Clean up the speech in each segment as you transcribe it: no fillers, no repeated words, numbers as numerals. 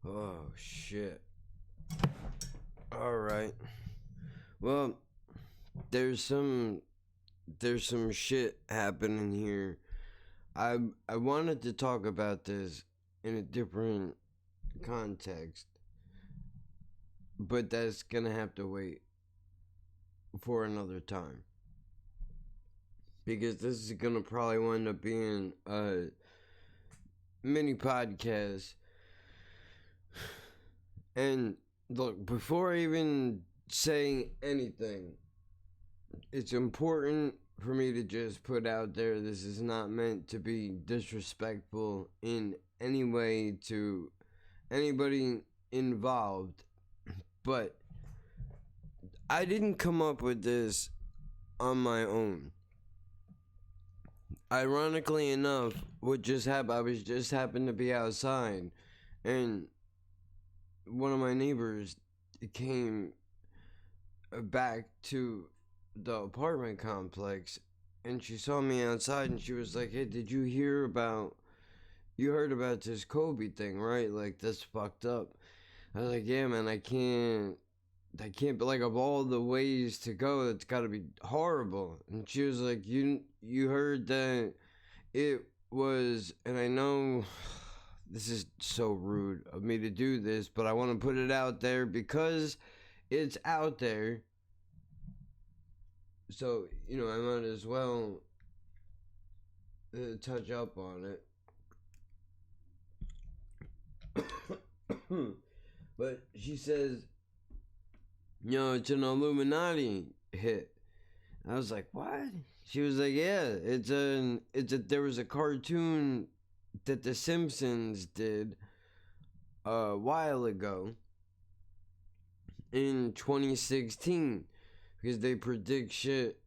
Oh shit. All right. Well, there's some shit happening here. I wanted to talk about this in a different context, but that's gonna have to wait for another time because this is gonna probably wind up being a mini podcast. And look, before even saying anything, it's important for me to just put out there this is not meant to be disrespectful in any way to anybody involved, but I didn't come up with this on my own. Ironically enough, what just happened, I was just happened to be outside, and one of my neighbors came back to the apartment complex, and she saw me outside, and she was like, "Hey, did you hear about? You heard about this Kobe thing, right? Like, that's fucked up." I was like, "Yeah, man, I can't. But like, of all the ways to go, it's got to be horrible." And she was like, "You heard that it was?" And I know this is so rude of me to do this, but I want to put it out there because it's out there. So, I might as well touch up on it. But she says, it's an Illuminati hit. I was like, what? She was like, yeah, there was a cartoon that The Simpsons did a while ago in 2016 because they predict shit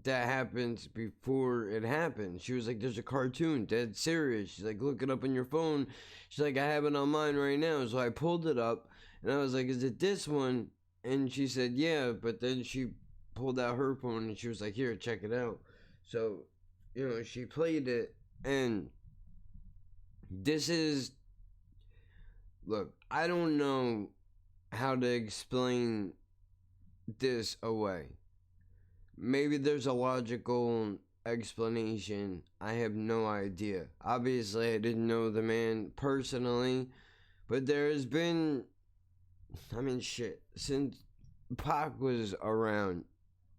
that happens before it happens. She was like, there's a cartoon, dead serious. She's like, look it up on your phone. She's like, I have it on mine right now. So I pulled it up and I was like, is it this one? And she said, yeah, but then she pulled out her phone and she was like, here, check it out. So, she played it, and this is, look, I don't know how to explain this away. Maybe there's a logical explanation. I have no idea. Obviously, I didn't know the man personally, but there has been, shit, since Pac was around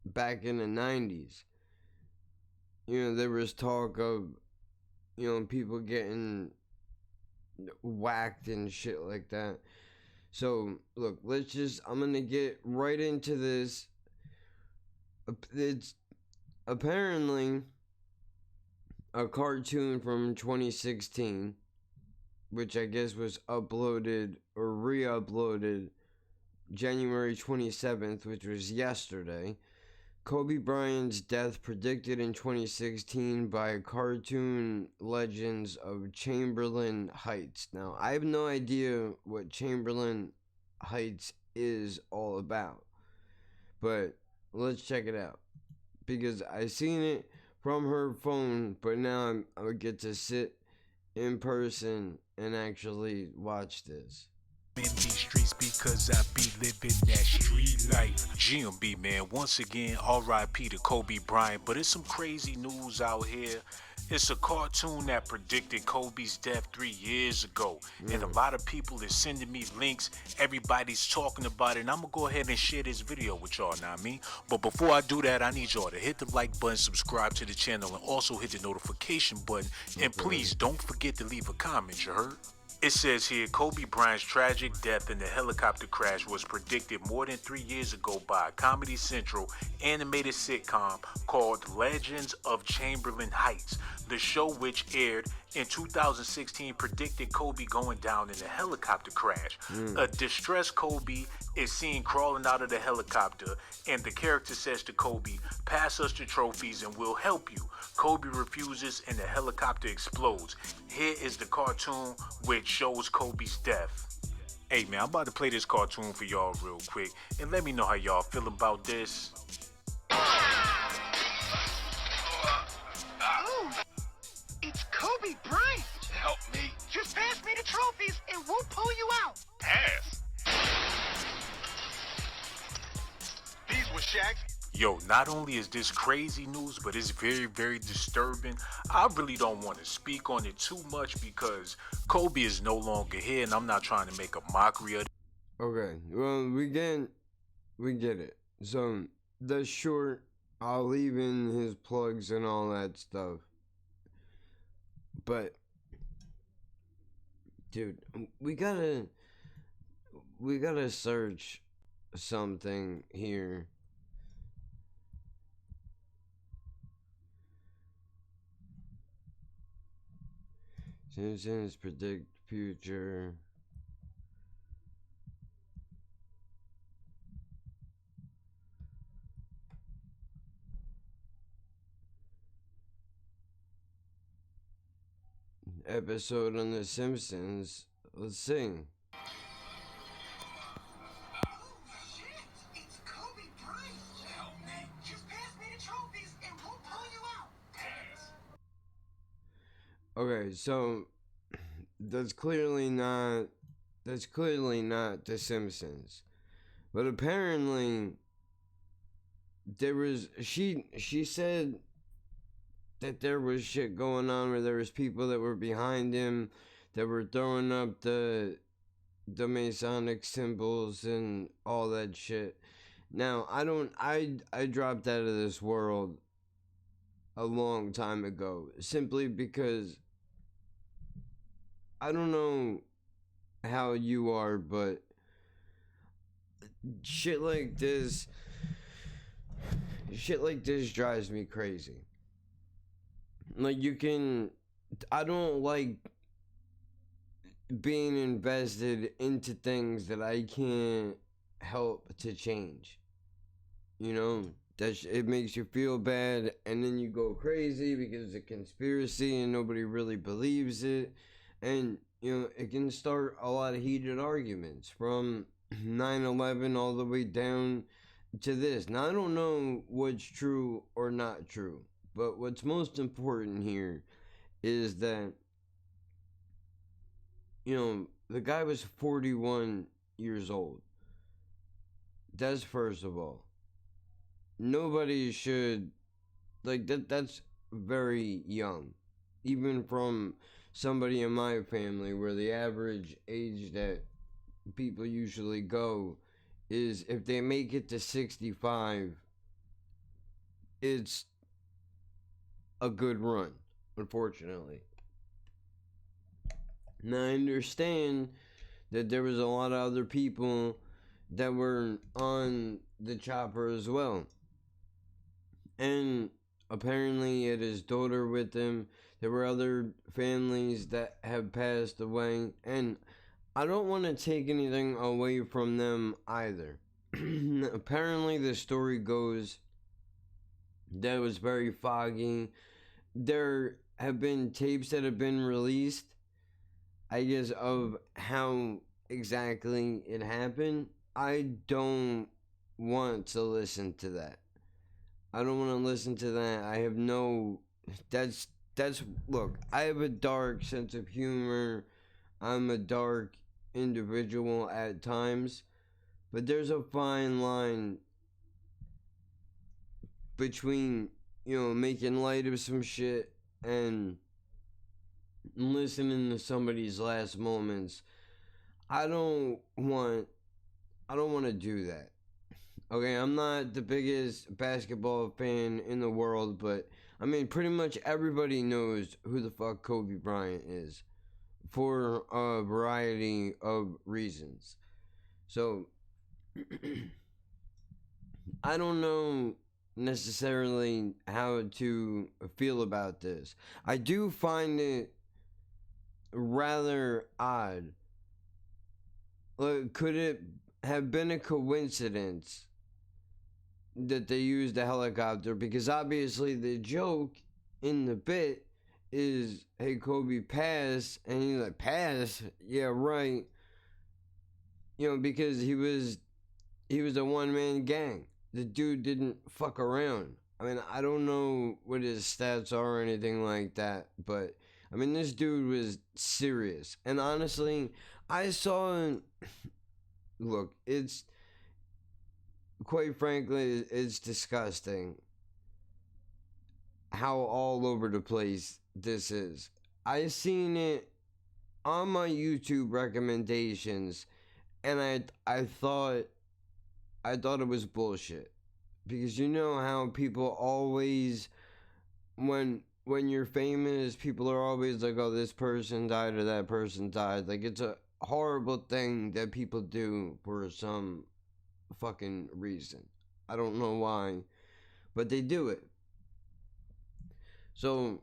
back in the 90s, there was talk of, people getting whacked and shit like that. So, look, I'm going to get right into this. It's apparently a cartoon from 2016, which I guess was uploaded or re-uploaded January 27th, which was yesterday. Kobe Bryant's death predicted in 2016 by cartoon legends of Chamberlain Heights. Now, I have no idea what Chamberlain Heights is all about, but let's check it out because I seen it from her phone, but now I'm gonna get to sit in person and actually watch this. In these streets because I be living that street life. GMB, man, once again, RIP to Kobe Bryant. But it's some crazy news out here. It's a cartoon that predicted Kobe's death 3 years ago. And a lot of people is sending me links. Everybody's talking about it. And I'm going to go ahead and share this video with y'all, know what I mean? But before I do that, I need y'all to hit the like button, subscribe to the channel, and also hit the notification button. And please don't forget to leave a comment, you heard? It says here, Kobe Bryant's tragic death in the helicopter crash was predicted more than 3 years ago by a Comedy Central animated sitcom called Legends of Chamberlain Heights. The show, which aired in 2016, predicted Kobe going down in a helicopter crash. A distressed Kobe is seen crawling out of the helicopter, and the character says to Kobe, pass us the trophies and we'll help you. Kobe refuses and the helicopter explodes. Here is the cartoon which shows Kobe's death. Hey man, I'm about to play this cartoon for y'all real quick, and let me know how y'all feel about this. Oh, it's Kobe Bryant. Help me. Just pass me the trophies and we'll pull you out. Pass. These were Shaq's. Yo, not only is this crazy news, but it's very, very disturbing. I really don't want to speak on it too much because Kobe is no longer here, and I'm not trying to make a mockery of it. Okay, well, we get it. So, that's short. I'll leave in his plugs and all that stuff. But, dude, we gotta search something here. Simpsons predict future. Episode on The Simpsons. Let's see. Okay, so that's clearly not The Simpsons. But apparently there was she said that there was shit going on where there was people that were behind him that were throwing up the Masonic symbols and all that shit. Now, I dropped out of this world a long time ago simply because I don't know how you are, but shit like this drives me crazy. Like, I don't like being invested into things that I can't help to change. You know, it makes you feel bad, and then you go crazy because it's a conspiracy and nobody really believes it. And, you know, it can start a lot of heated arguments from 9/11 all the way down to this. Now, I don't know what's true or not true, but what's most important here is that, you know, the guy was 41 years old. That's first of all. Nobody should, like, that's very young. Even from somebody in my family, where the average age that people usually go is, if they make it to 65, it's a good run, unfortunately. Now, I understand that there was a lot of other people that were on the chopper as well. And apparently he had his daughter with him. There were other families that have passed away. And I don't want to take anything away from them either. Apparently the story goes that it was very foggy. There have been tapes that have been released, I guess, of how exactly it happened. I don't want to listen to that. I don't want to listen to that. I have no... That's... Look, I have a dark sense of humor. I'm a dark individual at times. But there's a fine line between, you know, making light of some shit and listening to somebody's last moments. I don't want to do that. Okay, I'm not the biggest basketball fan in the world, but I mean, pretty much everybody knows who the fuck Kobe Bryant is for a variety of reasons. So, I don't know necessarily how to feel about this. I do find it rather odd. Could it have been a coincidence that they used a helicopter? Because obviously the joke in the bit is, hey, Kobe, pass. And he's like, pass? Yeah, right. You know, because he was a one-man gang. The dude didn't fuck around. I mean, I don't know what his stats are or anything like that, but I mean, this dude was serious. And honestly, I saw. Look, it's. Quite frankly, it's disgusting how all over the place this is. I seen it on my YouTube recommendations, and I thought it was bullshit. Because you know how people always, when you're famous, people are always like, oh, this person died or that person died. Like, it's a horrible thing that people do for some fucking reason. I don't know why, but they do it. So,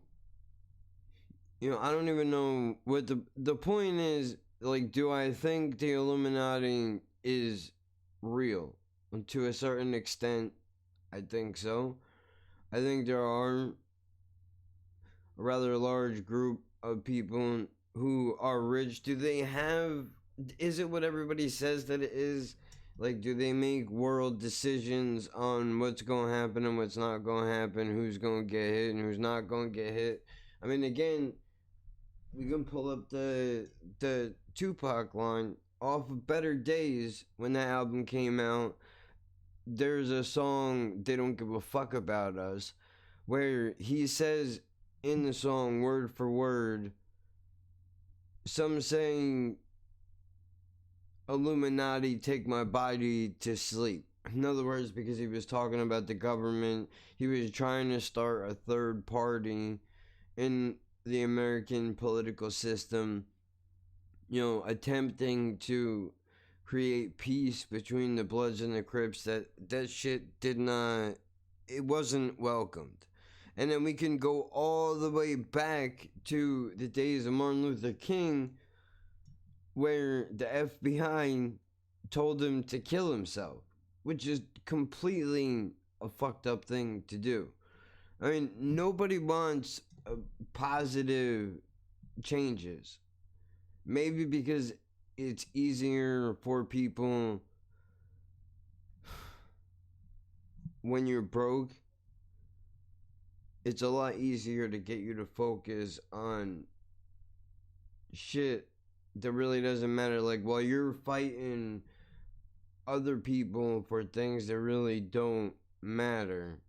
you know, I don't even know what the point is. Like, do I think the Illuminati is real? And to a certain extent, I think so. I think there are a rather large group of people who are rich. Do they have, is it what everybody says that it is? Like, do they make world decisions on what's going to happen and what's not going to happen, who's going to get hit and who's not going to get hit? I mean, again, we can pull up the Tupac line off of Better Days when that album came out. There's a song, They Don't Give a Fuck About Us, where he says in the song, word for word, some saying, Illuminati take my body to sleep. In other words, because he was talking about the government, he was trying to start a third party in the American political system, you know, attempting to create peace between the Bloods and the Crips. That shit did not, it wasn't welcomed. And then we can go all the way back to the days of Martin Luther King, where the FBI told him to kill himself, which is completely a fucked up thing to do. I mean, nobody wants positive changes. Maybe because it's easier for people when you're broke. It's a lot easier to get you to focus on shit that really doesn't matter. Like, while you're fighting other people for things that really don't matter,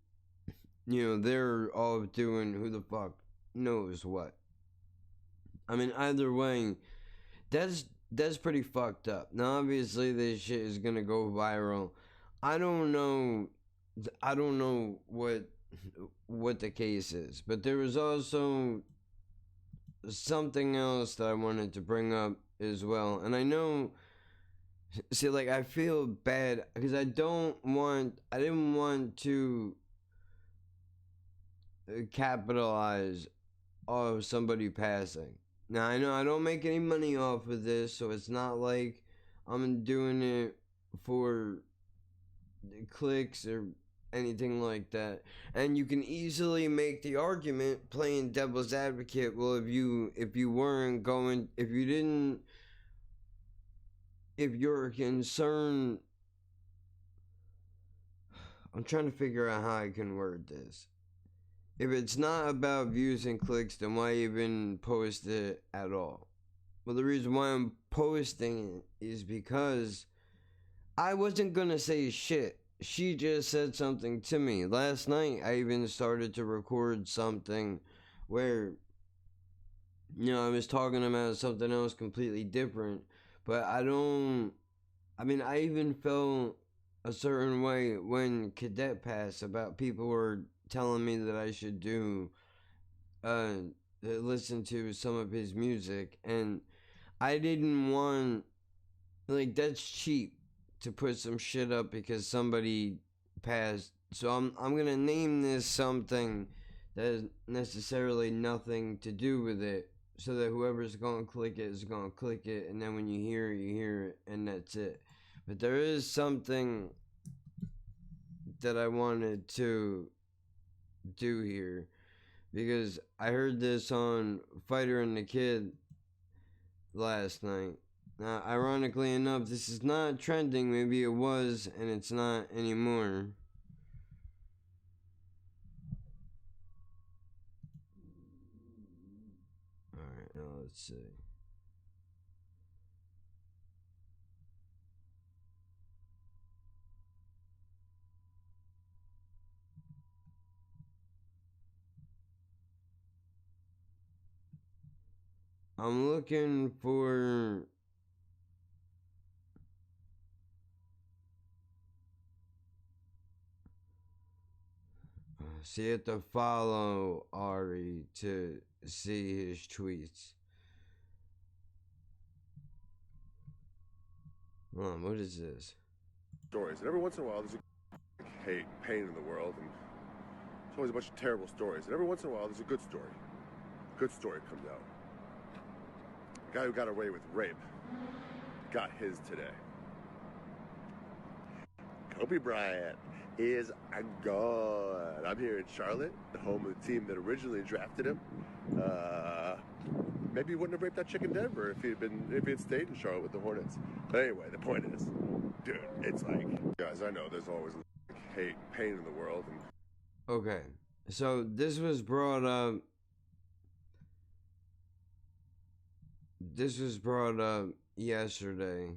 you know, they're all doing who the fuck knows what. I mean, either way, that's pretty fucked up. Now, obviously, this shit is gonna go viral. I don't know what the case is, but there was also something else that I wanted to bring up as well. And I know, see, like, I feel bad because I didn't want to capitalize off somebody passing. Now, I know I don't make any money off of this, so it's not like I'm doing it for clicks or anything like that. And you can easily make the argument, playing devil's advocate, well, if you're concerned, I'm trying to figure out how I can word this. If it's not about views and clicks, then why even post it at all? Well, the reason why I'm posting it is because I wasn't gonna say shit. She just said something to me. Last night, I even started to record something where, you know, I was talking about something else completely different. But I even felt a certain way when Cadet passed, about people were telling me that I should listen to some of his music. And I didn't want, like, that's cheap to put some shit up because somebody passed. So I'm gonna name this something that has necessarily nothing to do with it, so that whoever's gonna click it is gonna click it, and then when you hear it, and that's it. But there is something that I wanted to do here, because I heard this on Fighter and the Kid last night. Now, ironically enough, this is not trending. Maybe it was, and it's not anymore. let's see. I'm looking for so you have to follow Ari to see his tweets. Hold on, what is this? Stories, and every once in a while there's a hate, pain in the world, and there's always a bunch of terrible stories, and every once in a while there's a good story. Good story comes out. The guy who got away with rape got his today. Kobe Bryant is gone. I'm here in Charlotte, the home of the team that originally drafted him. Maybe he wouldn't have raped that chick in Denver if he had stayed in Charlotte with the Hornets. But anyway, the point is, dude, it's like, guys, I know there's always hate, pain in the world. And Okay, so this was brought up. This was brought up yesterday.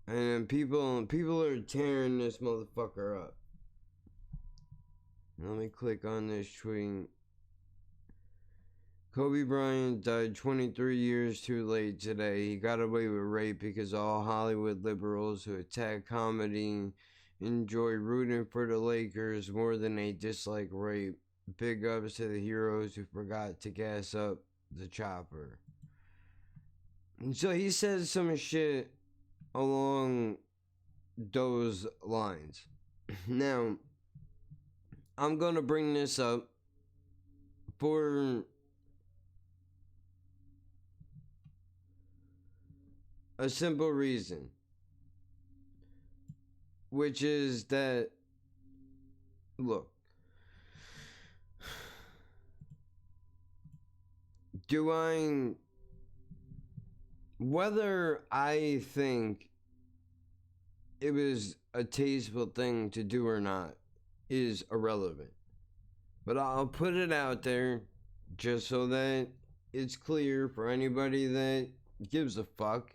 And people are tearing this motherfucker up. Let me click on this tweet. Kobe Bryant died 23 years too late today. He got away with rape because all Hollywood liberals who attack comedy enjoy rooting for the Lakers more than they dislike rape. Big ups to the heroes who forgot to gas up the chopper. And so he says some shit along those lines. Now, I'm gonna bring this up for a simple reason, which is that, look, whether I think it was a tasteful thing to do or not is irrelevant. But I'll put it out there just so that it's clear for anybody that gives a fuck.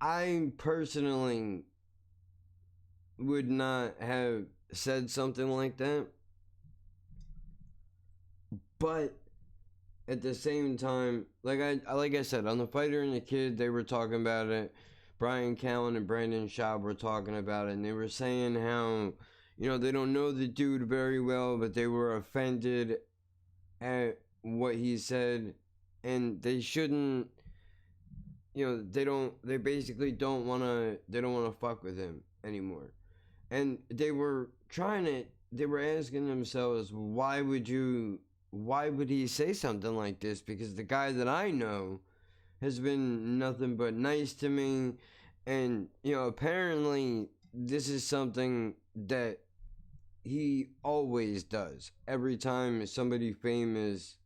I personally would not have said something like that. But at the same time, like I said, on The Fighter and the Kid, they were talking about it. Brian Callen and Brandon Schaub were talking about it, and they were saying how, you know, they don't know the dude very well, but they were offended at what he said, and they shouldn't, you know, they basically don't want to fuck with him anymore. And they were asking themselves, why would he say something like this? Because the guy that I know has been nothing but nice to me, and, you know, apparently this is something that he always does. Every time somebody famous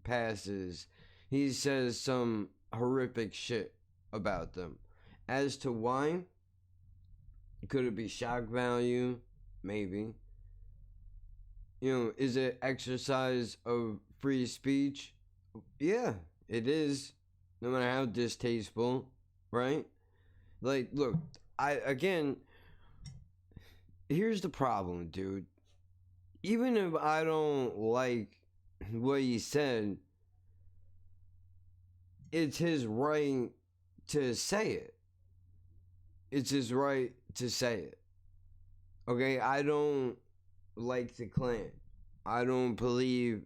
passes, he says some horrific shit about them. As to why, could it be shock value? Maybe. You know, is it exercise of free speech? Yeah, it is. No matter how distasteful, right? Like, look, here's the problem, dude. Even if I don't like what he said, it's his right to say it. It's his right to say it. Okay, I don't like the Klan. I don't believe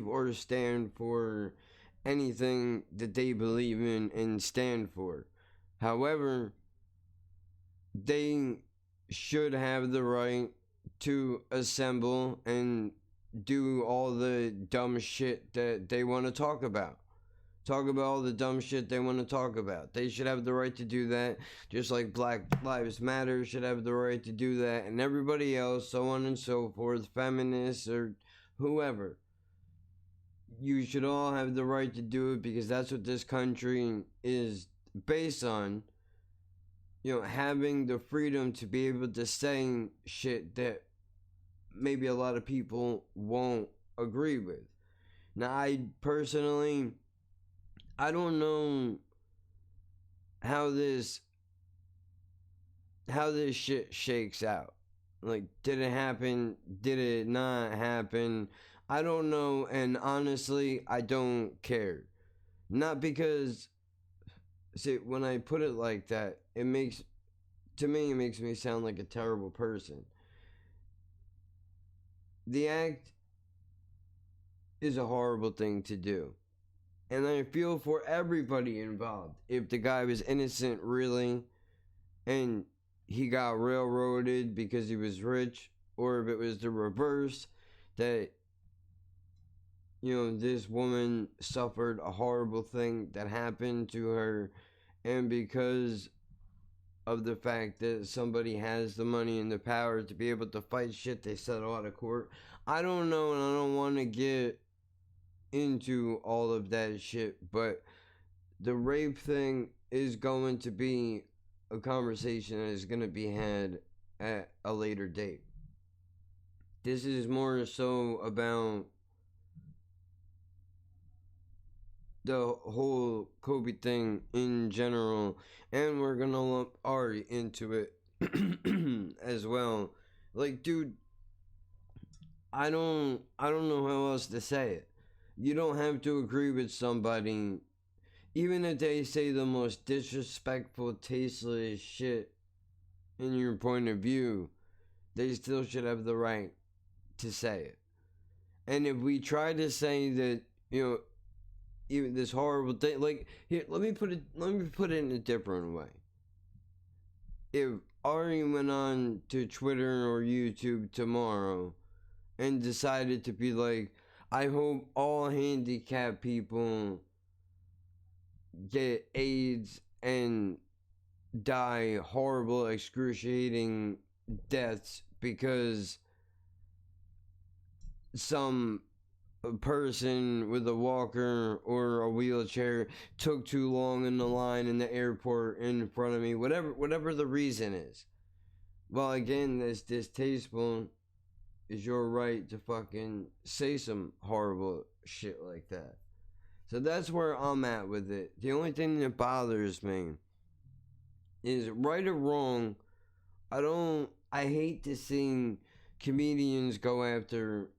or stand for anything that they believe in and stand for. However, they should have the right to assemble and do all the dumb shit that they want to talk about. Talk about all the dumb shit they want to talk about. They should have the right to do that, just like Black Lives Matter should have the right to do that, and everybody else, so on and so forth, feminists or whoever. You should all have the right to do it because that's what this country is based on. having the freedom to be able to say shit that maybe a lot of people won't agree with. Now, I personally, I don't know how this shit shakes out. Like, did it happen? Did it not happen? I don't know, and honestly, I don't care. Not because, see, when I put it like that, it makes me sound like a terrible person. The act is a horrible thing to do. And I feel for everybody involved. If the guy was innocent, really, and he got railroaded because he was rich, or if it was the reverse, that, this woman suffered a horrible thing that happened to her, and because of the fact that somebody has the money and the power to be able to fight shit, they settle out of court. I don't know, and I don't want to get into all of that shit, but the rape thing is going to be a conversation that is going to be had at a later date. This is more so about the whole Kobe thing in general, and we're gonna lump Ari into it as well. Like, dude, I don't know how else to say it. You don't have to agree with somebody, even if they say the most disrespectful, tasteless shit in your point of view. They still should have the right to say it. And if we try to say that, even this horrible thing, like, here, let me put it in a different way. If Ari went on to Twitter or YouTube tomorrow and decided to be like, I hope all handicapped people get AIDS and die horrible, excruciating deaths because some person with a walker or a wheelchair took too long in the line in the airport in front of me, whatever the reason is. Well, again, that's distasteful. Is your right to fucking say some horrible shit like that. So that's where I'm at with it. The only thing that bothers me is, right or wrong, I hate to see comedians go after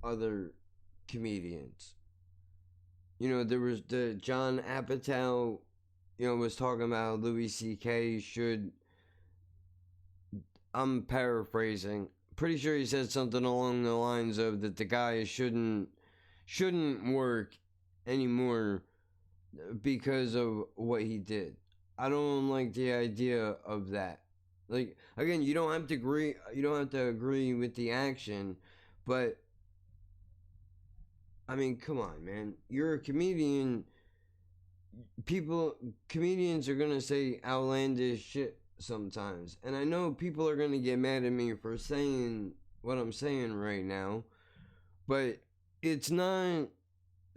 other comedians. There was the John Apatow, was talking about Louis C.K. should, I'm paraphrasing, pretty sure he said something along the lines of that the guy shouldn't work anymore because of what he did. I don't like the idea of that. Like, again, you don't have to agree with the action, but I mean, come on, man. You're a comedian. Comedians are gonna say outlandish shit sometimes. And I know people are gonna get mad at me for saying what I'm saying right now, but it's not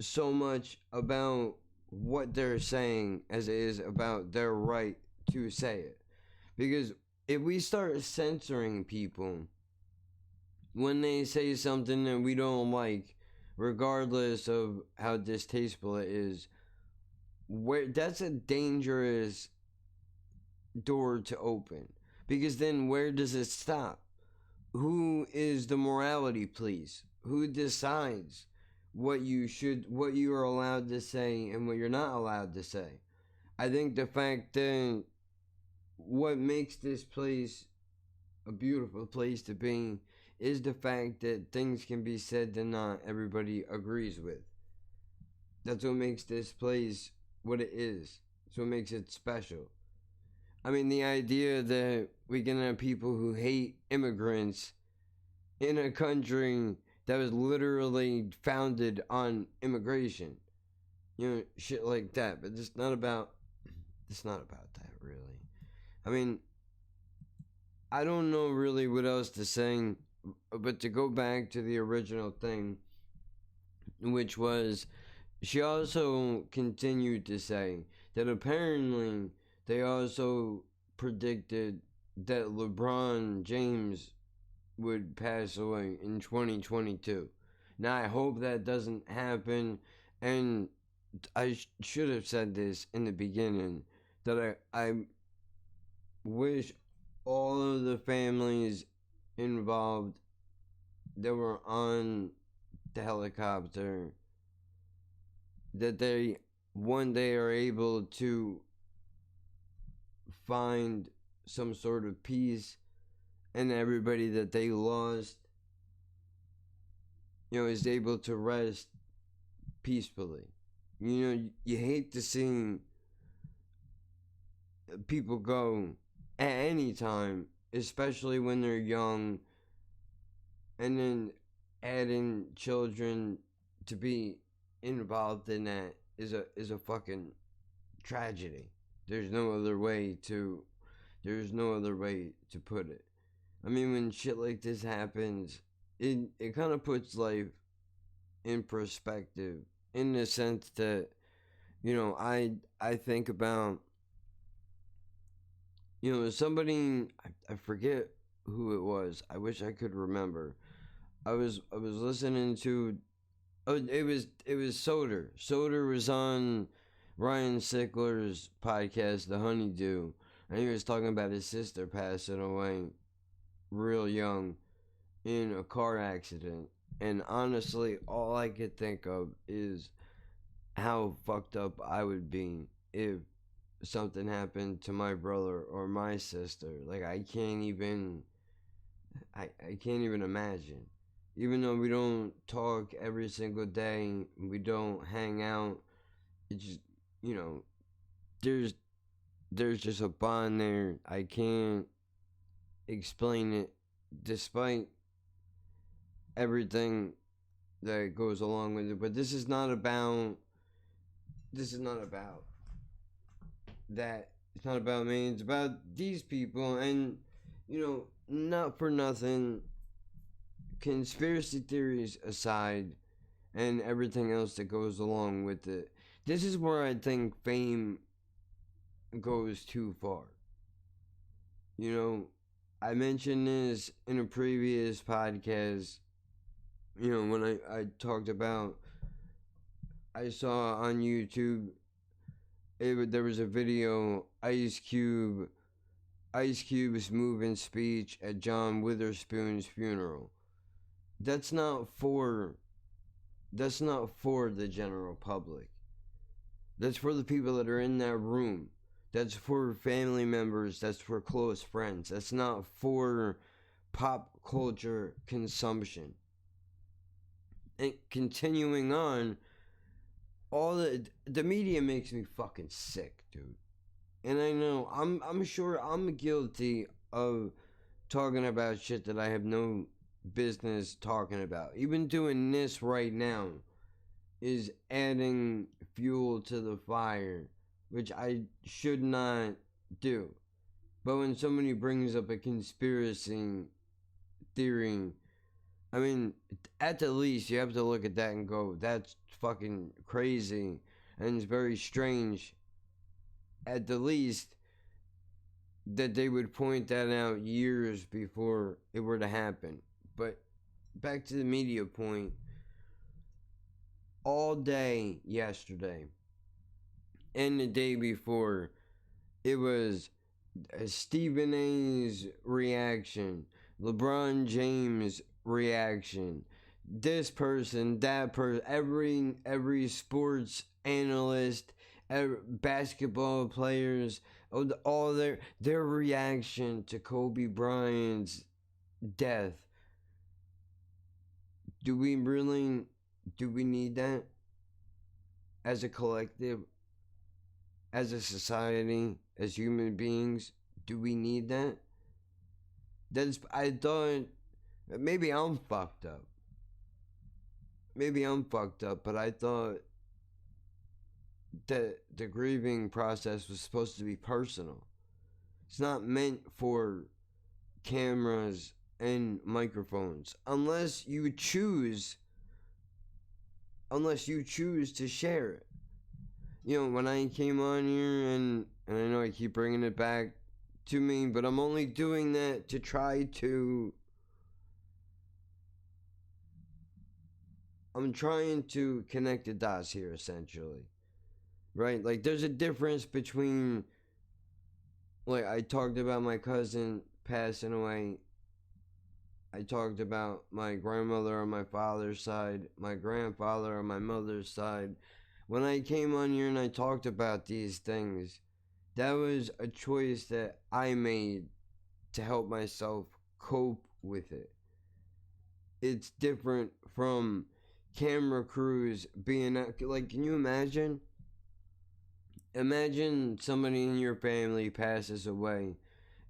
so much about what they're saying as it is about their right to say it. Because if we start censoring people when they say something that we don't like, regardless of how distasteful it is, that's a dangerous door to open. Because then where does it stop? Who is the morality police? Who decides what you are allowed to say and what you're not allowed to say? I think the fact that what makes this place a beautiful place to be is the fact that things can be said that not everybody agrees with. That's what makes this place what it is. That's what makes it special. I mean, the idea that we can have people who hate immigrants in a country that was literally founded on immigration. Shit like that. But it's not about that, really. I mean, I don't know really what else to say, but to go back to the original thing, which was, she also continued to say that apparently they also predicted that LeBron James would pass away in 2022. Now, I hope that doesn't happen, and I should have said this in the beginning, that I wish all of the families involved that were on the helicopter, that they one day are able to find some sort of peace, and everybody that they lost, is able to rest peacefully. You hate to see people go at any time, especially when they're young, and then adding children to be involved in that is a fucking tragedy. There's no other way to put it. I mean, when shit like this happens, it kind of puts life in perspective, in the sense that, I think about, somebody, I forget who it was. I wish I could remember. I was listening to, it was Soder. Soder was on Ryan Sickler's podcast, The Honeydew, and he was talking about his sister passing away real young in a car accident. And honestly, all I could think of is how fucked up I would be if something happened to my brother or my sister. Like, I can't even imagine. Even though we don't talk every single day, we don't hang out, it's just, there's just a bond there. I can't explain it, despite everything that goes along with it. But this is not about that. It's not about me. It's about these people. And, not for nothing, conspiracy theories aside, and everything else that goes along with it, this is where I think fame goes too far. I mentioned this in a previous podcast, when I talked about, I saw on YouTube, there was a video, Ice Cube's moving speech at John Witherspoon's funeral. That's not for the general public. That's for the people that are in that room. That's for family members. That's for close friends. That's not for pop culture consumption. And continuing on, all the media makes me fucking sick, dude. And I know I'm sure I'm guilty of talking about shit that I have no business talking about. Even doing this right now is adding fuel to the fire, which I should not do. But when somebody brings up a conspiracy theory, I mean, at the least, you have to look at that and go, that's fucking crazy, and it's very strange, at the least, that they would point that out years before it were to happen. But back to the media point, all day yesterday and the day before, it was Stephen A's reaction, LeBron James' reaction, this person, that person, every sports analyst, basketball players, all their reaction to Kobe Bryant's death. Do we need that as a collective, as a society, as human beings? Do we need that? I thought, maybe I'm fucked up. But I thought that the grieving process was supposed to be personal. It's not meant for cameras and microphones, unless you choose to share it. When I came on here, and I know I keep bringing it back to me, but I'm only doing that to try to... I'm trying to connect the dots here, essentially. Right? Like, there's a difference between... Like, I talked about my cousin passing away. I talked about my grandmother on my father's side, my grandfather on my mother's side. When I came on here and I talked about these things, that was a choice that I made to help myself cope with it. It's different from camera crews being like, can you imagine? Imagine somebody in your family passes away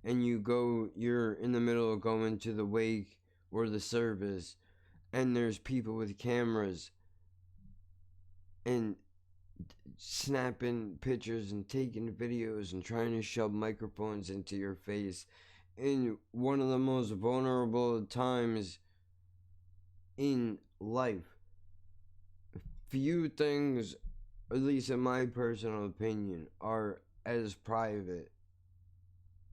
and you're in the middle of going to the wake or the service, and there's people with cameras and snapping pictures and taking videos and trying to shove microphones into your face in one of the most vulnerable times in life. Few things, at least in my personal opinion, are as private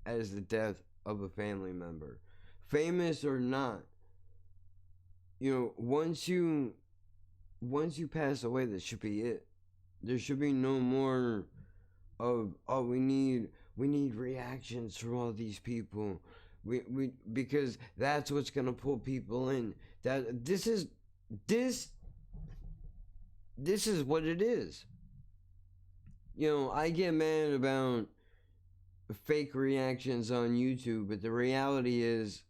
as the death of a family member. Famous or not, once you pass away, that should be it. There should be no more of, oh, we need reactions from all these people. We because that's what's gonna pull people in. This is what it is. I get mad about fake reactions on YouTube, but the reality is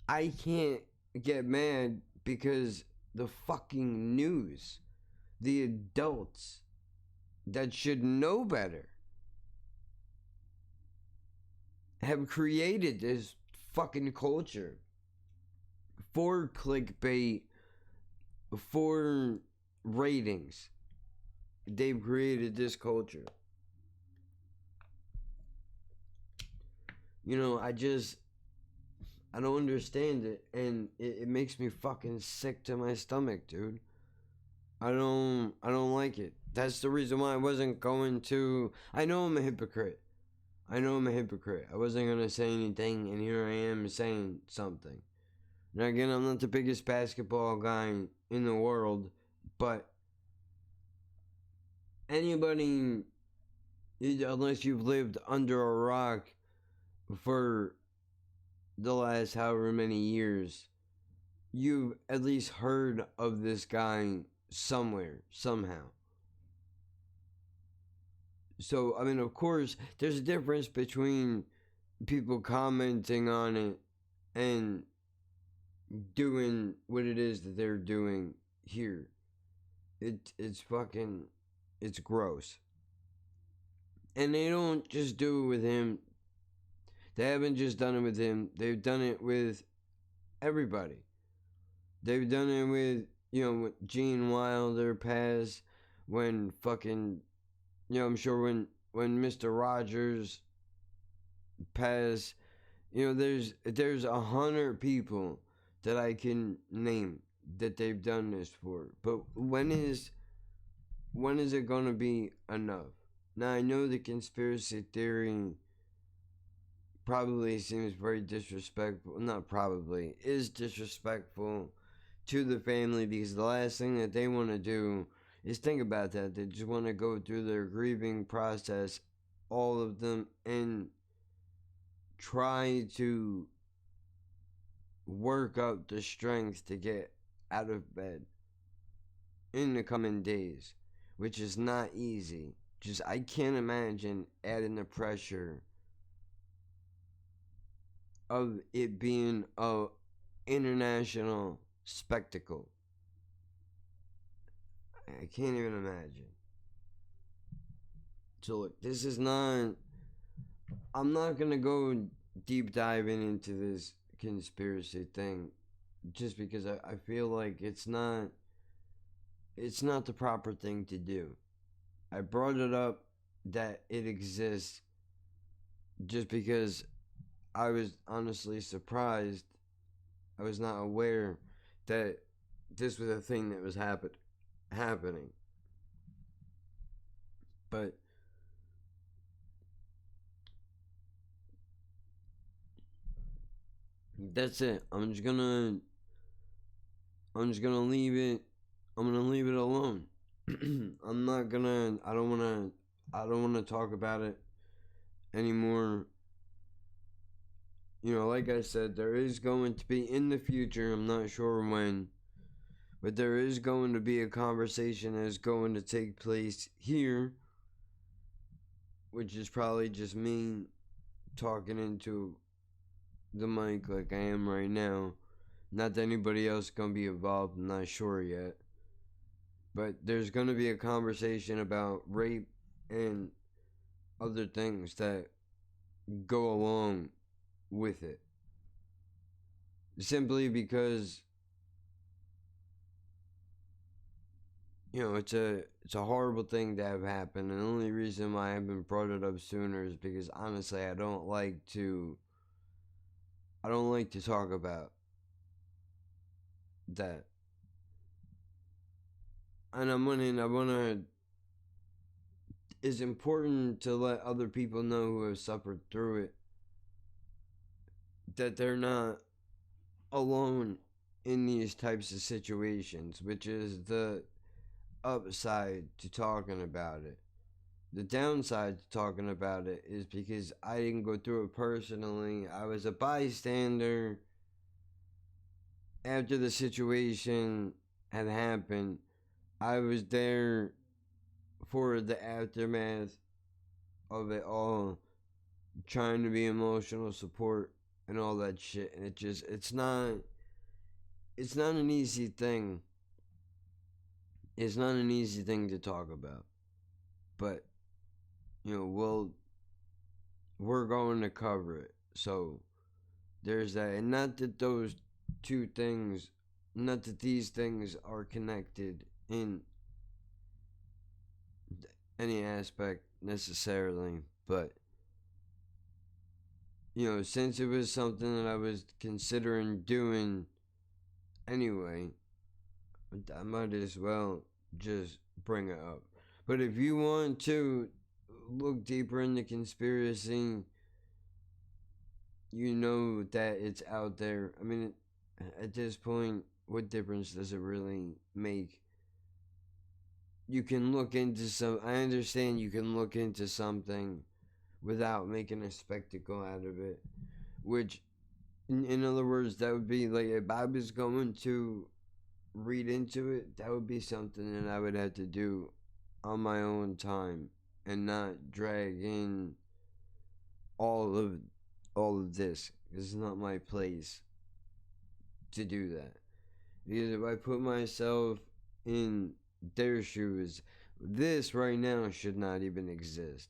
I can't get mad because the fucking news, the adults that should know better, have created this fucking culture for clickbait, for ratings. They've created this culture. I don't understand it, and it makes me fucking sick to my stomach, dude. I don't like it. That's the reason why I wasn't going to... I know I'm a hypocrite. I wasn't going to say anything, and here I am saying something. Now, again, I'm not the biggest basketball guy in the world, but anybody, unless you've lived under a rock for the last however many years, you've at least heard of this guy somewhere, somehow. So, I mean, of course, there's a difference between people commenting on it and doing what it is that they're doing here. It's gross. And they don't just do it with him. They haven't just done it with him. They've done it with everybody. They've done it with, when Gene Wilder passed, when fucking, I'm sure when Mr. Rogers passed, there's 100 people that I can name that they've done this for. But when is it gonna be enough? Now, I know the conspiracy theory probably seems very disrespectful. Not probably, is disrespectful to the family, because the last thing that they want to do is think about that. They just want to go through their grieving process, all of them, and try to work up the strength to get out of bed in the coming days, which is not easy. I can't imagine adding the pressure of it being a international spectacle. I can't even imagine. So look, this is not... I'm not gonna go deep diving into this conspiracy thing, just because I feel like it's not the proper thing to do. I brought it up that it exists just because I was honestly surprised. I was not aware that this was a thing that was happening. But That's it. I'm just gonna leave it. I'm gonna leave it alone. I'm not gonna. I don't wanna. I don't wanna talk about it anymore. You know, like I said, there is going to be in the future. I'm not sure when, but there is going to be a conversation that is going to take place here, which is probably just me talking into the mic like I am right now. Not that anybody else is going to be involved, I'm not sure yet. But there's going to be a conversation about rape and other things that go along with it. Simply because, you know, it's a horrible thing to have happen, and the only reason why I haven't brought it up sooner is because honestly I don't like to talk about that. And I wanna it's important to let other people know who have suffered through it that they're not alone in these types of situations, which is the upside to talking about it. The downside to talking about it is because I didn't go through it personally. I was a bystander after the situation had happened. I was there for the aftermath of it all, trying to be emotional support and all that shit. And it's not an easy thing. It's not an easy thing to talk about. But, you know, we're going to cover it. So there's that. And not that these things are connected in any aspect necessarily, but, you know, since it was something that I was considering doing anyway, I might as well just bring it up. But if you want to look deeper into conspiracy, you know that it's out there. I mean, at this point, what difference does it really make? You can look into I understand you can look into something without making a spectacle out of it. Which, in other words, that would be like if I was going to read into it, that would be something that I would have to do on my own time and not drag in all of this. This is not my place to do that. Because if I put myself in their shoes, this right now should not even exist.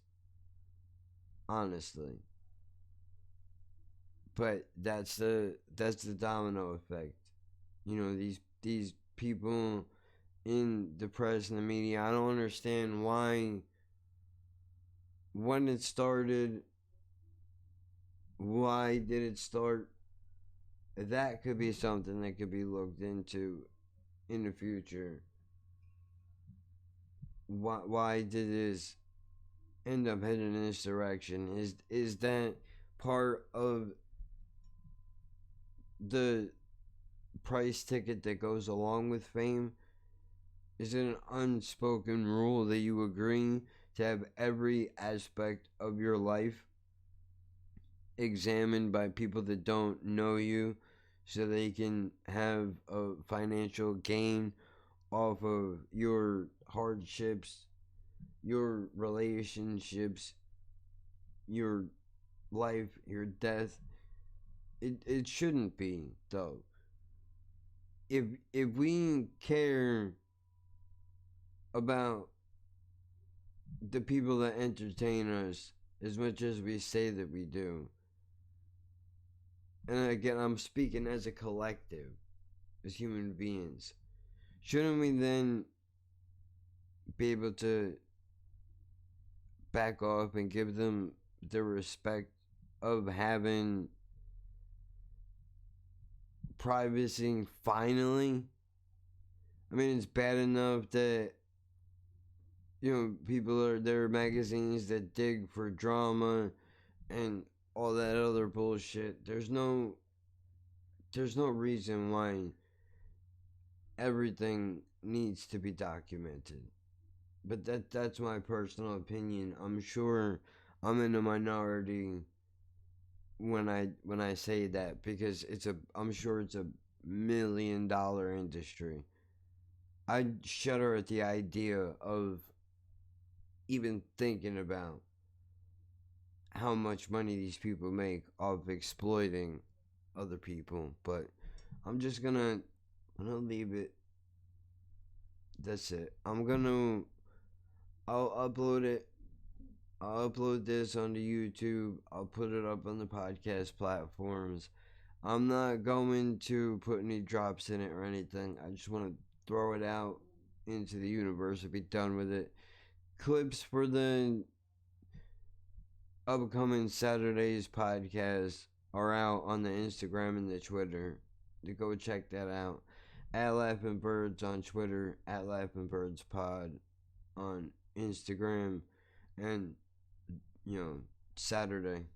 Honestly. But that's the domino effect. You know, these people in the press and the media, I don't understand why, when it started, why did it start? That could be something that could be looked into in the future. Why did this end up heading in this direction? Is that part of the price ticket that goes along with fame? Is it an unspoken rule that you agree to have every aspect of your life examined by people that don't know you so they can have a financial gain off of your hardships, your relationships, your life, your death? It shouldn't be, though. If we care about the people that entertain us as much as we say that we do, and again, I'm speaking as a collective, as human beings, shouldn't we then be able to back off and give them the respect of having privacy finally? I mean, it's bad enough that, you know, there are magazines that dig for drama and all that other bullshit. There's no there's no reason why everything needs to be documented. But that's my personal opinion. I'm sure I'm in the minority when I say that, because I'm sure it's $1 million industry. I shudder at the idea of even thinking about how much money these people make off exploiting other people. But I'm just gonna leave it. That's it. I'll upload it. I'll upload this onto YouTube. I'll put it up on the podcast platforms. I'm not going to put any drops in it or anything. I just want to throw it out into the universe and be done with it. Clips for the upcoming Saturday's podcast are out on the Instagram and the Twitter. To go check that out. At Laughing Birds on Twitter, at Laughing Birds Pod on Instagram, and Saturday.